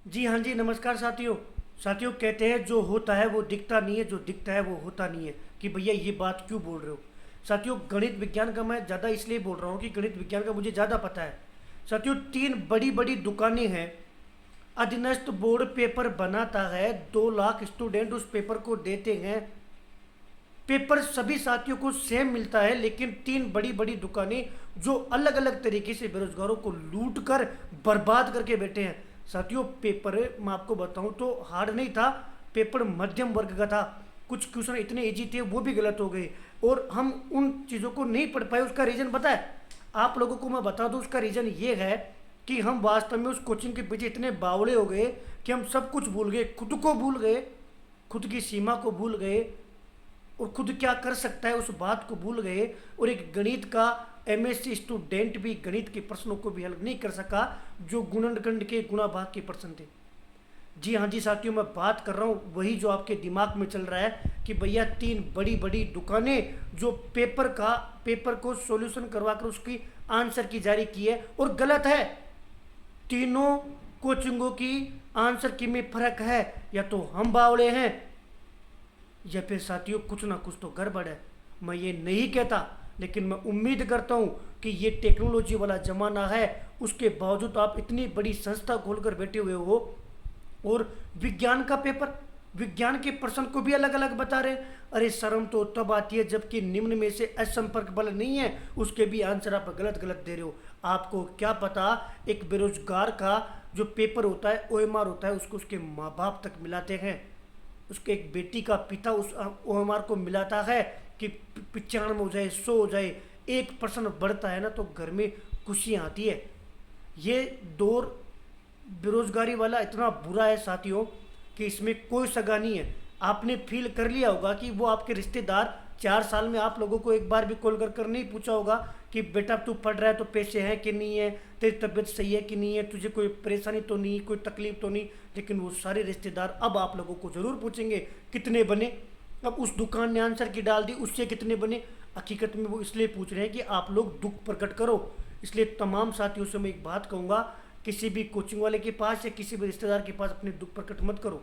जी हाँ जी, नमस्कार साथियों। साथियों, कहते हैं जो होता है वो दिखता नहीं है, जो दिखता है वो होता नहीं है। कि भैया ये बात क्यों बोल रहे हो? साथियों, गणित विज्ञान का मैं ज़्यादा इसलिए बोल रहा हूँ कि गणित विज्ञान का मुझे ज़्यादा पता है। साथियों, तीन बड़ी बड़ी दुकानें हैं। अधीनस्थ बोर्ड पेपर बनाता है, 2 लाख स्टूडेंट उस पेपर को देते हैं। पेपर सभी साथियों को सेम मिलता है, लेकिन तीन बड़ी बड़ी दुकानें जो अलग अलग तरीके से बेरोजगारों को लूट कर बर्बाद करके बैठे हैं। साथियों, पेपर मैं आपको बताऊं तो हार्ड नहीं था। पेपर मध्यम वर्ग का था। कुछ क्वेश्चन इतने इजी थे वो भी गलत हो गए, और हम उन चीज़ों को नहीं पढ़ पाए। उसका रीज़न पता है आप लोगों को? मैं बता दूं, उसका रीज़न ये है कि हम वास्तव में उस कोचिंग के पीछे इतने बावड़े हो गए कि हम सब कुछ भूल गए, खुद को भूल गए, खुद की सीमा को भूल गए, और खुद क्या कर सकता है उस बात को भूल गए। और एक गणित का एमएससी स्टूडेंट भी गणित के प्रश्नों को भी हल नहीं कर सका, जो गुणनखंड के गुणा भाग के प्रश्न थे। जी हाँ जी साथियों, मैं बात कर रहा हूँ वही जो आपके दिमाग में चल रहा है कि भैया तीन बड़ी बड़ी दुकानें जो पेपर को सॉल्यूशन करवा कर उसकी आंसर की जारी की है, और गलत है। तीनों कोचिंगों की आंसर की में फर्क है। या तो हम बावड़े हैं, या फिर साथियों कुछ ना कुछ तो गड़बड़ है। मैं ये नहीं कहता, लेकिन मैं उम्मीद करता हूँ कि ये टेक्नोलॉजी वाला ज़माना है, उसके बावजूद आप इतनी बड़ी संस्था खोलकर बैठे हुए हो, और विज्ञान का पेपर, विज्ञान के प्रश्न को भी अलग अलग बता रहे हैं। अरे शर्म तो तब आती है जबकि निम्न में से असंपर्क बल नहीं है, उसके भी आंसर आप गलत गलत दे रहे हो। आपको क्या पता, एक बेरोजगार का जो पेपर होता है, ओएमआर होता है, उसको उसके माँ बाप तक मिलाते हैं। उसके एक बेटी का पिता उस ओएमआर को मिलाता है कि 95 हो जाए, 100 हो जाए, 1% बढ़ता है ना तो घर में खुशियाँ आती है। ये दौर बेरोजगारी वाला इतना बुरा है साथियों कि इसमें कोई सगा नहीं है। आपने फील कर लिया होगा कि वो आपके रिश्तेदार 4 साल में आप लोगों को एक बार भी कॉल कर नहीं पूछा होगा कि बेटा तू पढ़ रहा है तो पैसे हैं कि नहीं है, तेरी तबीयत सही है कि नहीं है, तुझे कोई परेशानी तो नहीं, कोई तकलीफ तो नहीं। लेकिन वो सारे रिश्तेदार अब आप लोगों को ज़रूर पूछेंगे कितने बने। अब उस दुकान ने आंसर की डाल दी, उससे कितने बने। हकीकत में वो इसलिए पूछ रहे हैं कि आप लोग दुख प्रकट करो। इसलिए तमाम साथियों से मैं एक बात कहूँगा, किसी भी कोचिंग वाले के पास या किसी भी रिश्तेदार के पास अपने दुख प्रकट मत करो।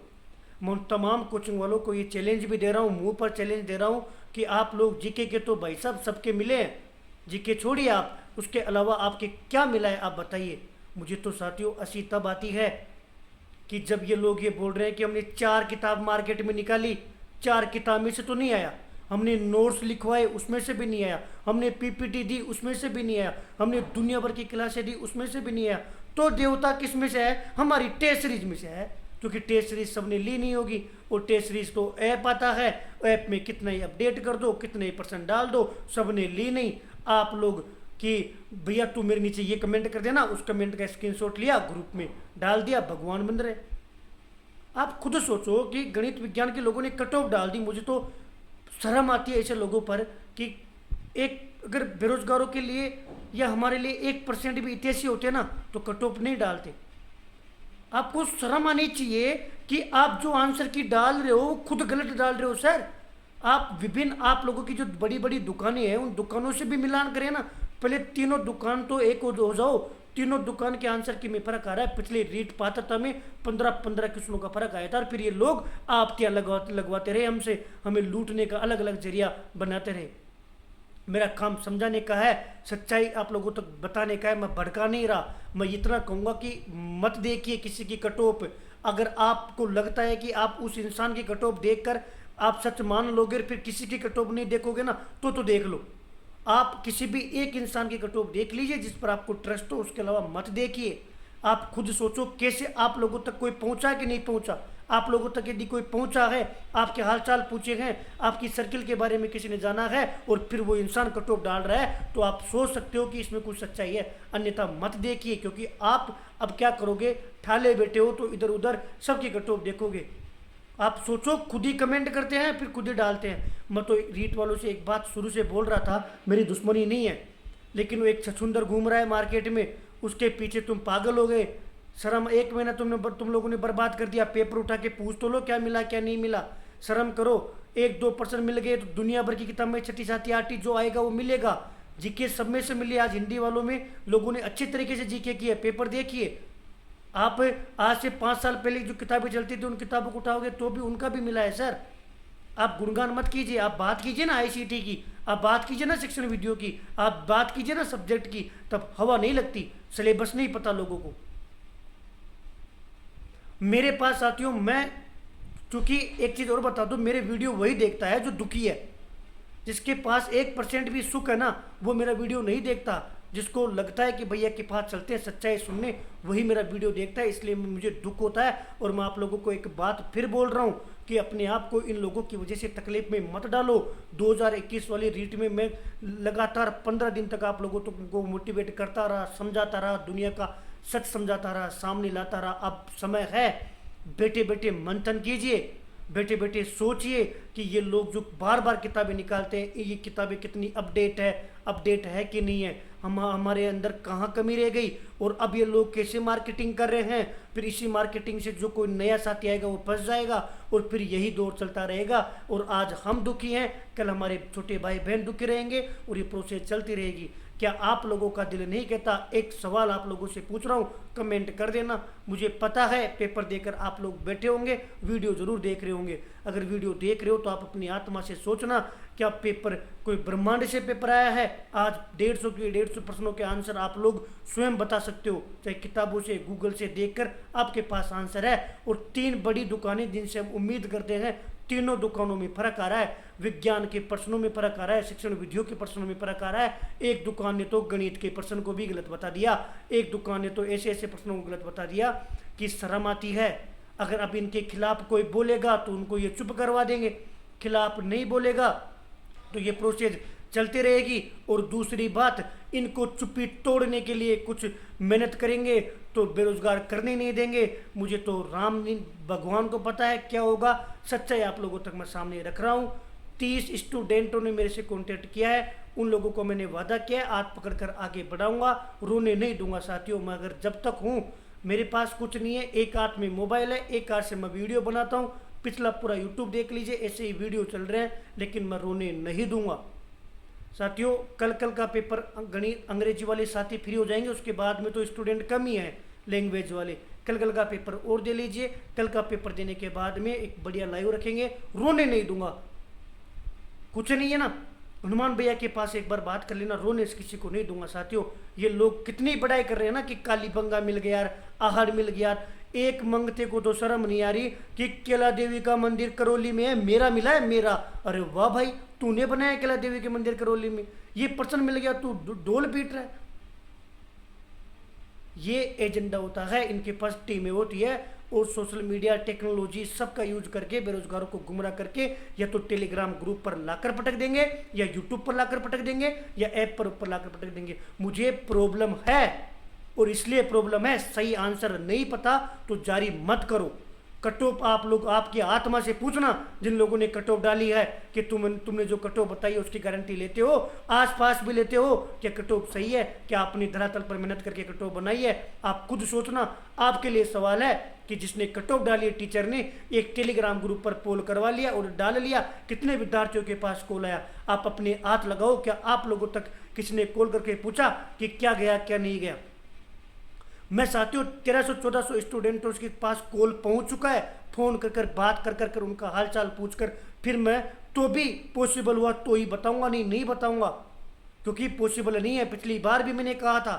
मैं उन तमाम कोचिंग वालों को ये चैलेंज भी दे रहा हूँ, मुंह पर चैलेंज दे रहा हूँ कि आप लोग जीके के तो भाई साहब सबके मिले हैं। जीके छोड़िए आप, उसके अलावा आपके क्या मिला है आप बताइए। मुझे तो साथियों हंसी तब आती है कि जब ये लोग ये बोल रहे हैं कि हमने 4 किताब मार्केट में निकाली, 4 किताब में से तो नहीं आया। हमने नोट्स लिखवाए, उसमें से भी नहीं आया। हमने पीपीटी दी, उसमें से भी नहीं आया। हमने दुनिया भर की क्लासें दी, उसमें से भी नहीं आया। तो देवता किस में से है? हमारी टेस्ट सीरीज में से है, क्योंकि टेस्ट सीरीज सबने ली नहीं होगी। और टेस्ट सीरीज तो ऐप आता है, ऐप में कितना ही अपडेट कर दो, कितने ही % डाल दो, सबने ली नहीं। आप लोग कि भैया तू मेरे नीचे ये कमेंट कर देना, उस कमेंट का स्क्रीनशॉट लिया, ग्रुप में डाल दिया, भगवान बन रहे। आप खुद सोचो कि गणित विज्ञान के लोगों ने कट ऑफ डाल दी। मुझे तो शर्म आती है ऐसे लोगों पर कि एक अगर बेरोजगारों के लिए या हमारे लिए 1% भी इतिहासी होते ना तो कट ऑफ नहीं डालते। आपको शर्म आनी चाहिए कि आप जो आंसर की डाल रहे हो वो खुद गलत डाल रहे हो सर। आप विभिन्न, आप लोगों की जो बड़ी बड़ी दुकानें हैं उन दुकानों से भी मिलान करें ना। पहले तीनों दुकान तो एक हो जाओ। तीनों दुकान के आंसर की में फर्क आ रहा है। पिछले रीट पात्रता में 15-15 क्वेश्चनों का फर्क आया था, और फिर ये लोग आप क्या लगवाते रहे हमसे, हमें लूटने का अलग अलग जरिया बनाते रहे। मेरा काम समझाने का है, सच्चाई आप लोगों तक बताने का है। मैं भड़का नहीं रहा। मैं इतना कहूँगा कि मत देखिए किसी की कटोप। अगर आपको लगता है कि आप उस इंसान की कटोप देखकर आप सच मान लोगे और फिर किसी की कटोप नहीं देखोगे ना, तो देख लो। आप किसी भी एक इंसान की कटोप देख लीजिए जिस पर आपको ट्रस्ट हो, उसके अलावा मत देखिए। आप खुद सोचो कैसे आप लोगों तक कोई पहुंचा कि नहीं पहुंचा। आप लोगों तक यदि कोई पहुंचा है, आपके हालचाल पूछे हैं, आपकी सर्किल के बारे में किसी ने जाना है, और फिर वो इंसान कटोप डाल रहा है, तो आप सोच सकते हो कि इसमें कुछ सच्चाई है। अन्यथा मत देखिए, क्योंकि आप अब क्या करोगे, ठाले बैठे हो तो इधर उधर सबकी कटोप देखोगे। आप सोचो, खुद ही कमेंट करते हैं फिर खुद ही डालते हैं। मैं तो रीट वालों से एक बात शुरू से बोल रहा था, मेरी दुश्मनी नहीं है, लेकिन वो एक छछुंदर घूम रहा है मार्केट में, उसके पीछे तुम पागल हो गए। शर्म, 1 महीना तुम लोगों ने बर्बाद कर दिया। पेपर उठा के पूछ तो लो क्या मिला क्या नहीं मिला। शर्म करो। 1-2% मिल गए तो दुनिया भर की किताब में छठी साती आठी जो आएगा वो मिलेगा। जीके सब में से मिली। आज हिंदी वालों में लोगों ने अच्छे तरीके से जीके किए, पेपर देखिए। आप आज से 5 साल पहले जो किताबें चलती थी उन किताबों को उठाओगे तो भी उनका भी मिला है सर। आप गुणगान मत कीजिए, आप बात कीजिए ना आईसीटी की, आप बात कीजिए ना शिक्षण वीडियो की, आप बात कीजिए ना सब्जेक्ट की, तब हवा नहीं लगती। सिलेबस नहीं पता लोगों को। मेरे पास साथियों, मैं चूंकि एक चीज़ और बता दूं, मेरे वीडियो वही देखता है जो दुखी है। जिसके पास 1% भी सुख है ना, वो मेरा वीडियो नहीं देखता। जिसको लगता है कि भैया के पास चलते हैं सच्चाई सुनने, वही मेरा वीडियो देखता है। इसलिए मुझे दुख होता है। और मैं आप लोगों को एक बात फिर बोल रहा हूँ कि अपने आप को इन लोगों की वजह से तकलीफ में मत डालो। 2021 वाली रीट में मैं लगातार 15 दिन तक आप लोगों को मोटिवेट करता रहा, समझाता रहा, दुनिया का सच समझाता रहा, सामने लाता रहा। अब समय है, बेटे बेटे मंथन कीजिए, बैठे बैठे सोचिए कि ये लोग जो बार बार किताबें निकालते हैं, ये किताबें कितनी अपडेट है कि नहीं है, हमारे अंदर कहाँ कमी रह गई, और अब ये लोग कैसे मार्केटिंग कर रहे हैं। फिर इसी मार्केटिंग से जो कोई नया साथी आएगा वो फंस जाएगा, और फिर यही दौर चलता रहेगा। और आज हम दुखी हैं, कल हमारे छोटे भाई बहन दुखी रहेंगे, और ये प्रोसेस चलती रहेगी। क्या आप लोगों का दिल नहीं कहता? एक सवाल आप लोगों से पूछ रहा हूँ, कमेंट कर देना। मुझे पता है पेपर देकर आप लोग बैठे होंगे, वीडियो जरूर देख रहे होंगे। अगर वीडियो देख रहे हो तो आप अपनी आत्मा से सोचना, क्या पेपर कोई ब्रह्मांड से पेपर आया है? आज 150 प्रश्नों के आंसर आप लोग स्वयं बता सकते हो, चाहे किताबों से, गूगल से देखकर आपके पास आंसर है। और 3 बड़ी दुकानें जिनसे हम उम्मीद करते हैं, तीनों दुकानों में फर्क आ रहा है। विज्ञान के प्रश्नों में फर्क आ रहा है, शिक्षण विधियों के प्रश्नों में फर्क आ रहा है। एक दुकान ने तो गणित के प्रश्न को भी गलत बता दिया, एक दुकान ने तो ऐसे ऐसे प्रश्नों को गलत बता दिया कि शर्म आती है। अगर अब इनके खिलाफ कोई बोलेगा तो उनको ये चुप करवा देंगे, खिलाफ नहीं बोलेगा तो ये प्रोसेस चलती रहेगी। और दूसरी बात, इनको चुप्पी तोड़ने के लिए कुछ मेहनत करेंगे तो बेरोजगार करने नहीं देंगे। मुझे तो राम भगवान को पता है क्या होगा। सच्चाई आप लोगों तक मैं सामने रख रहा हूँ। 30 स्टूडेंटों ने मेरे से कॉन्टेक्ट किया है, उन लोगों को मैंने वादा किया है हाथ पकड़कर आगे बढ़ाऊंगा, रोने नहीं दूंगा साथियों। मैं अगर जब तक हूँ, मेरे पास कुछ नहीं है, एक हाथ में मोबाइल है, एक हाथ से मैं वीडियो बनाता हूँ। पिछला पूरा यूट्यूब देख लीजिए, ऐसे ही वीडियो चल रहे हैं, लेकिन मैं रोने नहीं दूंगा साथियों। कल का पेपर गणित अंग्रेजी वाले साथी फ्री हो जाएंगे, उसके बाद में तो स्टूडेंट कम ही है लैंग्वेज वाले। कल का पेपर और दे लीजिए, कल का पेपर देने के बाद में एक बढ़िया लाइव रखेंगे, रोने नहीं दूंगा। कुछ नहीं है ना, हनुमान भैया के पास एक बार बात कर लेना, रोने से किसी को नहीं दूंगा साथियों। ये लोग कितनी बड़ाई कर रहे हैं ना कि कालीबंगा मिल गया यार, आहड़ मिल गया यार। एक मंगते को तो शर्म नहीं आ रही कि केला देवी का मंदिर करौली में है, मेरा मिला है मेरा। अरे वाह भाई, तूने बनाया केला देवी के मंदिर करौली में, ये प्रश्न मिल गया, तू ढोल पीट रहा है। ये एजेंडा होता है, इनके पास टीमें होती है, और सोशल मीडिया टेक्नोलॉजी सबका यूज करके बेरोजगारों को गुमराह करके या तो टेलीग्राम ग्रुप पर लाकर पटक देंगे, या यूट्यूब पर लाकर पटक देंगे, या ऐप पर ऊपर लाकर पटक देंगे। मुझे प्रॉब्लम है, और इसलिए प्रॉब्लम है, सही आंसर नहीं पता तो जारी मत करो। कट ऑफ आप लोग आपकी आत्मा से पूछना, जिन लोगों ने कट ऑफ डाली है, कि तुमने जो कट ऑफ बताई है उसकी गारंटी लेते हो, आसपास भी लेते हो, क्या कट ऑफ सही है, क्या आपने धरातल पर मेहनत करके कट ऑफ बनाई है? आप खुद सोचना। आपके लिए सवाल है कि जिसने कट ऑफ डाली है, टीचर ने एक टेलीग्राम ग्रुप पर पोल करवा लिया और डाल लिया, कितने विद्यार्थियों के पास कॉल आया? आप अपने हाथ लगाओ, क्या आप लोगों तक किसी ने कॉल करके पूछा कि क्या गया क्या नहीं गया? मैं साथियों 1300-1400 स्टूडेंटों के पास कॉल पहुंच चुका है, फोन कर बात कर उनका हालचाल पूछकर, फिर मैं तो भी पॉसिबल हुआ तो ही बताऊंगा, नहीं बताऊंगा, क्योंकि पॉसिबल नहीं है। पिछली बार भी मैंने कहा था,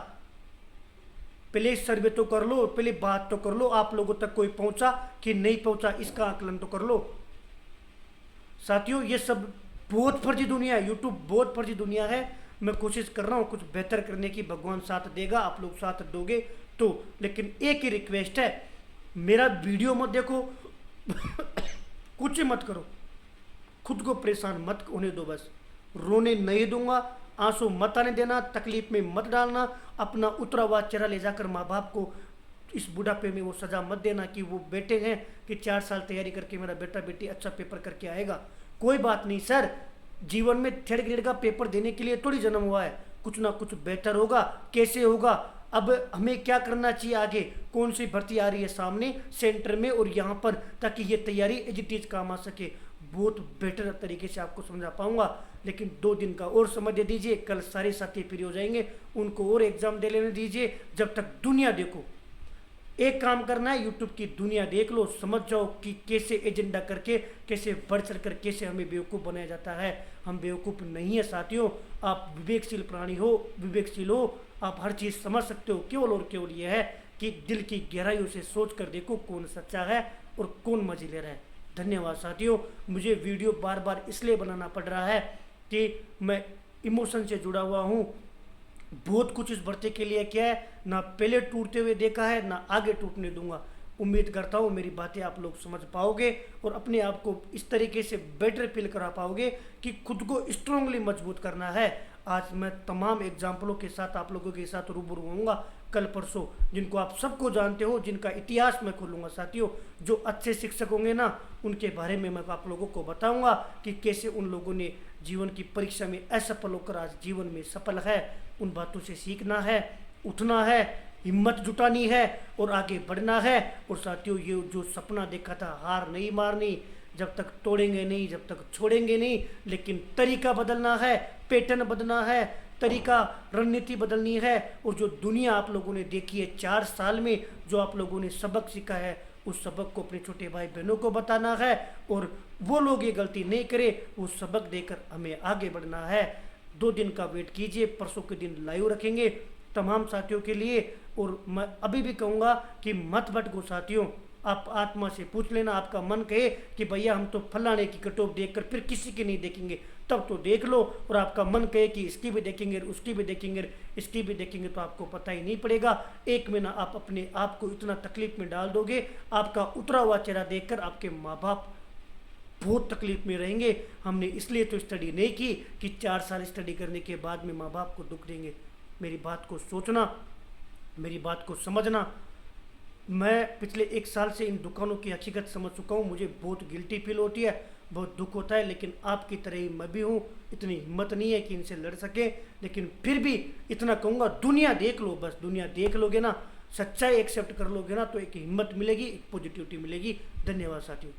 पहले सर्वे तो कर लो, पहले बात तो कर लो, आप लोगों तक कोई पहुंचा कि नहीं पहुंचा इसका आकलन तो कर लो साथियों। ये सब बहुत फर्जी दुनिया है, यूट्यूब बहुत फर्जी दुनिया है। मैं कोशिश कर रहा हूँ कुछ बेहतर करने की, भगवान साथ देगा, आप लोग साथ दोगे तो। लेकिन एक ही रिक्वेस्ट है, मेरा वीडियो मत देखो कुछ मत करो, खुद को परेशान मत होने दो, बस रोने नहीं दूंगा, आंसू मत आने देना, तकलीफ में मत डालना, अपना उतरा हुआ चेहरा ले जाकर माँ बाप को इस बुढ़ापे में वो सजा मत देना कि वो बेटे हैं कि 4 साल तैयारी करके मेरा बेटा बेटी अच्छा पेपर करके आएगा। कोई बात नहीं सर, जीवन में 3rd ग्रेड का पेपर देने के लिए थोड़ी जन्म हुआ है, कुछ ना कुछ बेहतर होगा। कैसे होगा? अब हमें क्या करना चाहिए आगे, कौन सी भर्ती आ रही है सामने सेंटर में और यहाँ पर, ताकि ये तैयारी एज इट इज काम आ सके, बहुत बेटर तरीके से आपको समझा पाऊंगा। लेकिन 2 दिन का और समय दे दीजिए, कल सारे साथी फ्री हो जाएंगे, उनको और एग्जाम दे लेने दीजिए। जब तक दुनिया देखो, एक काम करना है, यूट्यूब की दुनिया देख लो, समझ जाओ कि कैसे एजेंडा करके, कैसे बढ़ चढ़ कर, कैसे हमें बेवकूफ़ बनाया जाता है। हम बेवकूफ़ नहीं है साथियों, आप विवेकशील प्राणी हो, विवेकशील हो, आप हर चीज़ समझ सकते हो। केवल और केवल ये है कि दिल की गहराइयों से सोच कर देखो कौन सच्चा है और कौन मजे ले रहा है। धन्यवाद साथियों। मुझे वीडियो बार बार इसलिए बनाना पड़ रहा है कि मैं इमोशन से जुड़ा हुआ हूँ। बहुत कुछ इस भर्ती के लिए क्या है, ना पहले टूटते हुए देखा है, ना आगे टूटने दूंगा। उम्मीद करता हूँ मेरी बातें आप लोग समझ पाओगे और अपने आप को इस तरीके से बेटर फील करा पाओगे कि खुद को स्ट्रांगली मजबूत करना है। आज मैं तमाम एग्जाम्पलों के साथ आप लोगों के साथ रूबरू होऊंगा कल परसों, जिनको आप सबको जानते हो, जिनका इतिहास मैं खोलूंगा साथियों। जो अच्छे शिक्षक होंगे ना, उनके बारे में मैं आप लोगों को बताऊंगा कि कैसे उन लोगों ने जीवन की परीक्षा में असफल होकर आज जीवन में सफल है। उन बातों से सीखना है, उठना है, हिम्मत जुटानी है और आगे बढ़ना है। और साथियों, ये जो सपना देखा था, हार नहीं मारनी, जब तक तोड़ेंगे नहीं, जब तक छोड़ेंगे नहीं, लेकिन तरीका बदलना है, पैटर्न बदलना है, तरीका, रणनीति बदलनी है। और जो दुनिया आप लोगों ने देखी है 4 साल में, जो आप लोगों ने सबक सीखा है, उस सबक को अपने छोटे भाई बहनों को बताना है और वो लोग ये गलती नहीं करे, वो सबक देकर हमें आगे बढ़ना है। 2 दिन का वेट कीजिए, परसों के दिन लाइव रखेंगे तमाम साथियों के लिए। और मैं अभी भी कहूँगा कि मत भटको साथियों, आप आत्मा से पूछ लेना, आपका मन कहे कि भैया हम तो फलाने की कटोप देखकर फिर किसी की नहीं देखेंगे, तब तो देख लो। और आपका मन कहे कि इसकी भी देखेंगे, उसकी भी देखेंगे, इसकी भी देखेंगे, तो आपको पता ही नहीं पड़ेगा। एक महीना आप अपने आप को इतना तकलीफ में डाल दोगे, आपका उतरा हुआ चेहरा देखकर आपके माँ बाप बहुत तकलीफ में रहेंगे। हमने इसलिए तो स्टडी नहीं की कि 4 साल स्टडी करने के बाद में माँ बाप को दुख देंगे। मेरी बात को सोचना, मेरी बात को समझना। मैं पिछले 1 साल से इन दुकानों की हकीकत समझ चुका हूँ। मुझे बहुत गिल्टी फील होती है, बहुत दुख होता है, लेकिन आपकी तरह ही मैं भी हूँ। इतनी हिम्मत नहीं है कि इनसे लड़ सके, लेकिन फिर भी इतना कहूँगा, दुनिया देख लो, बस दुनिया देख लोगे ना, सच्चाई एक्सेप्ट कर लोगे ना, तो एक हिम्मत मिलेगी, एक पॉजिटिविटी मिलेगी। धन्यवाद साथियों।